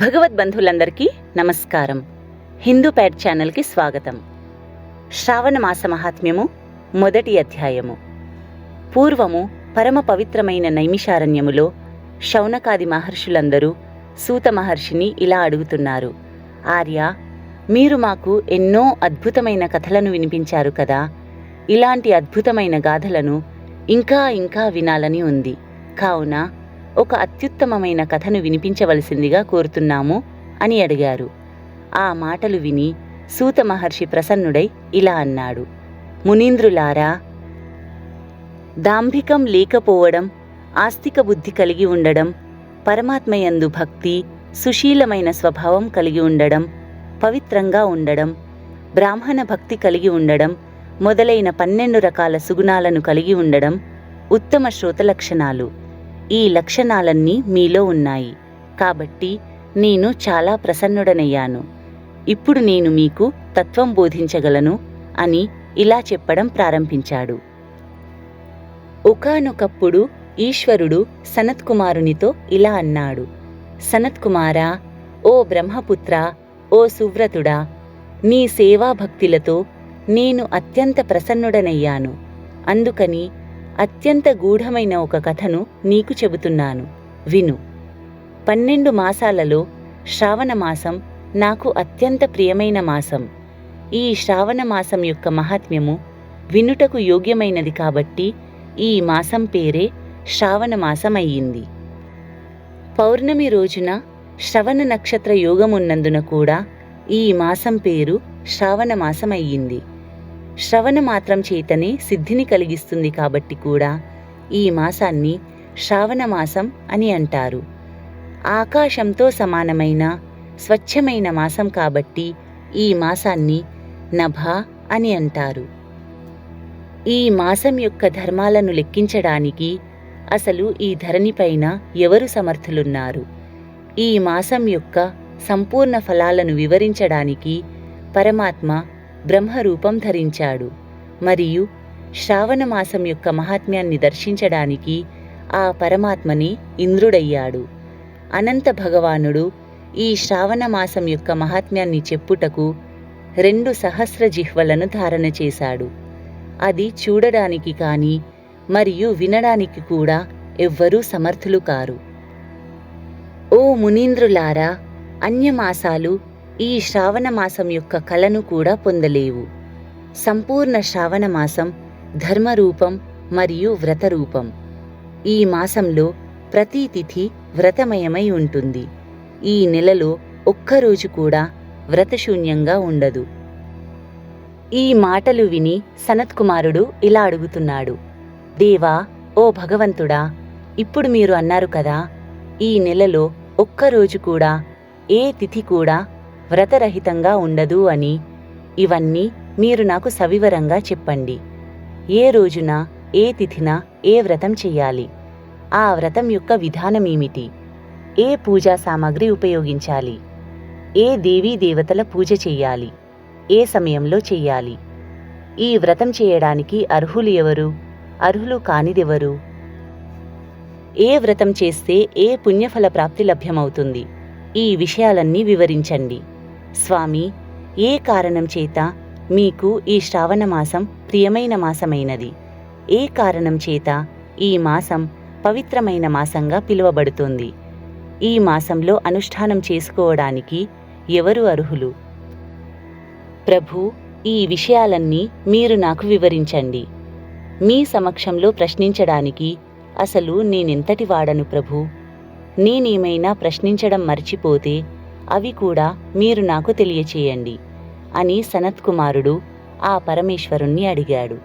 భగవద్బంధువులందరికీ నమస్కారం. హిందూ ప్యాడ్ ఛానల్కి స్వాగతం. శ్రావణ మాస మహాత్మ్యము మొదటి అధ్యాయము. పూర్వము పరమ పవిత్రమైన నైమిషారణ్యములో శౌనకాది మహర్షులందరూ సూత మహర్షిని ఇలా అడుగుతున్నారు. ఆర్య, మీరు మాకు ఎన్నో అద్భుతమైన కథలను వినిపించారు కదా, ఇలాంటి అద్భుతమైన గాథలను ఇంకా ఇంకా వినాలని ఉంది. కావున ఒక అత్యుత్తమమైన కథను వినిపించవలసిందిగా కోరుతున్నాము అని అడిగారు. ఆ మాటలు విని సూత మహర్షి ప్రసన్నుడై ఇలా అన్నాడు. మునీంద్రులారా, దాంభికం లేకపోవడం, ఆస్తిక బుద్ధి కలిగి ఉండడం, పరమాత్మయందు భక్తి, సుశీలమైన స్వభావం కలిగి ఉండడం, పవిత్రంగా ఉండడం, బ్రాహ్మణ భక్తి కలిగి ఉండడం మొదలైన 12 రకాల సుగుణాలను కలిగి ఉండడం ఉత్తమ శ్రోత లక్షణాలు. ఈ లక్షణాలన్నీ మీలో ఉన్నాయి. కాబట్టి నేను చాలా ప్రసన్నుడనయ్యాను. ఇప్పుడు నేను మీకు తత్వం బోధించగలను అని ఇలా చెప్పడం ప్రారంభించాడు. ఒకానొకప్పుడు ఈశ్వరుడు సనత్కుమారునితో ఇలా అన్నాడు. సనత్కుమారా, ఓ బ్రహ్మపుత్ర, ఓ సువ్రతుడా, నీ సేవాభక్తిలతో నేను అత్యంత ప్రసన్నుడనయ్యాను. అందుకని అత్యంత గూఢమైన ఒక కథను నీకు చెబుతున్నాను, విను. 12 మాసాలలో శ్రావణమాసం నాకు అత్యంత ప్రియమైన మాసం. ఈ శ్రావణమాసం యొక్క మహాత్మ్యము వినుటకు యోగ్యమైనది కాబట్టి ఈ మాసం పేరే శ్రావణమాసం అయ్యింది. పౌర్ణమి రోజున శ్రవణ నక్షత్ర యోగమున్నందున కూడా ఈ మాసం పేరు శ్రావణమాసం అయ్యింది. శ్రవణ మాత్రం చేతనే సిద్ధిని కలిగిస్తుంది కాబట్టి కూడా ఈ మాసాన్ని శ్రావణమాసం అని అంటారు. ఆకాశంతో సమానమైన స్వచ్ఛమైన మాసం కాబట్టి ఈ మాసాన్ని నభ అని అంటారు. ఈ మాసం యొక్క ధర్మాలను లెక్కించడానికి అసలు ఈ ధరణిపైన ఎవరు సమర్థులున్నారు? ఈ మాసం యొక్క సంపూర్ణ ఫలాలను వివరించడానికి పరమాత్మ బ్రహ్మరూపం ధరించాడు. మరియు శ్రావణమాసం యొక్క మహాత్మ్యాన్ని దర్శించడానికి ఆ పరమాత్మని ఇంద్రుడయ్యాడు. అనంత భగవానుడు ఈ శ్రావణమాసం యొక్క మహాత్మ్యాన్ని చెప్పుటకు 2 సహస్ర జిహ్వలను ధారణ చేశాడు. అది చూడడానికి కానీ మరియు వినడానికి కూడా ఎవ్వరూ సమర్థులు కారు. ఓ మునీంద్రులారా, అన్యమాసాలు ఈ శ్రావణమాసం యొక్క కళను కూడా పొందలేవు. సంపూర్ణ శ్రావణమాసం ధర్మరూపం మరియు వ్రతరూపం. ఈ మాసంలో ప్రతి తిథి వ్రతమయమై ఉంటుంది. ఈ నెలలో ఒక్కరోజు కూడా వ్రతశూన్యంగా ఉండదు. ఈ మాటలు విని సనత్కుమారుడు ఇలా అడుగుతున్నాడు. దేవా, ఓ భగవంతుడా, ఇప్పుడు మీరు అన్నారు కదా, ఈ నెలలో ఒక్కరోజు కూడా ఏ తిథి కూడా వ్రతరహితంగా ఉండదు అని. ఇవన్నీ మీరు నాకు సవివరంగా చెప్పండి. ఏ రోజున, ఏ తిథిన ఏ వ్రతం చెయ్యాలి? ఆ వ్రతం యొక్క విధానమేమిటి? ఏ పూజా సామాగ్రి ఉపయోగించాలి? ఏ దేవీ దేవతల పూజ చెయ్యాలి? ఏ సమయంలో చెయ్యాలి? ఈ వ్రతం చేయడానికి అర్హులు ఎవరు? అర్హులు కానిదెవరు? ఏ వ్రతం చేస్తే ఏ పుణ్యఫల ప్రాప్తి లభ్యమవుతుంది? ఈ విషయాలన్నీ వివరించండి. స్వామి, ఏ కారణం చేత మీకు ఈ శ్రావణమాసం ప్రియమైన మాసమైనది? ఏ కారణం చేత ఈ మాసం పవిత్రమైన మాసంగా పిలువబడుతోంది? ఈ మాసంలో అనుష్ఠానం చేసుకోవడానికి ఎవరు అర్హులు? ప్రభు, ఈ విషయాలన్నీ మీరు నాకు వివరించండి. మీ సమక్షంలో ప్రశ్నించడానికి అసలు నేనెంతటి వాడను ప్రభు? నేనేమైనా ప్రశ్నించడం మర్చిపోతే అవి కూడా మీరు నాకు తెలియచేయండి అని సనత్కుమారుడు ఆ పరమేశ్వరుణ్ణి అడిగాడు.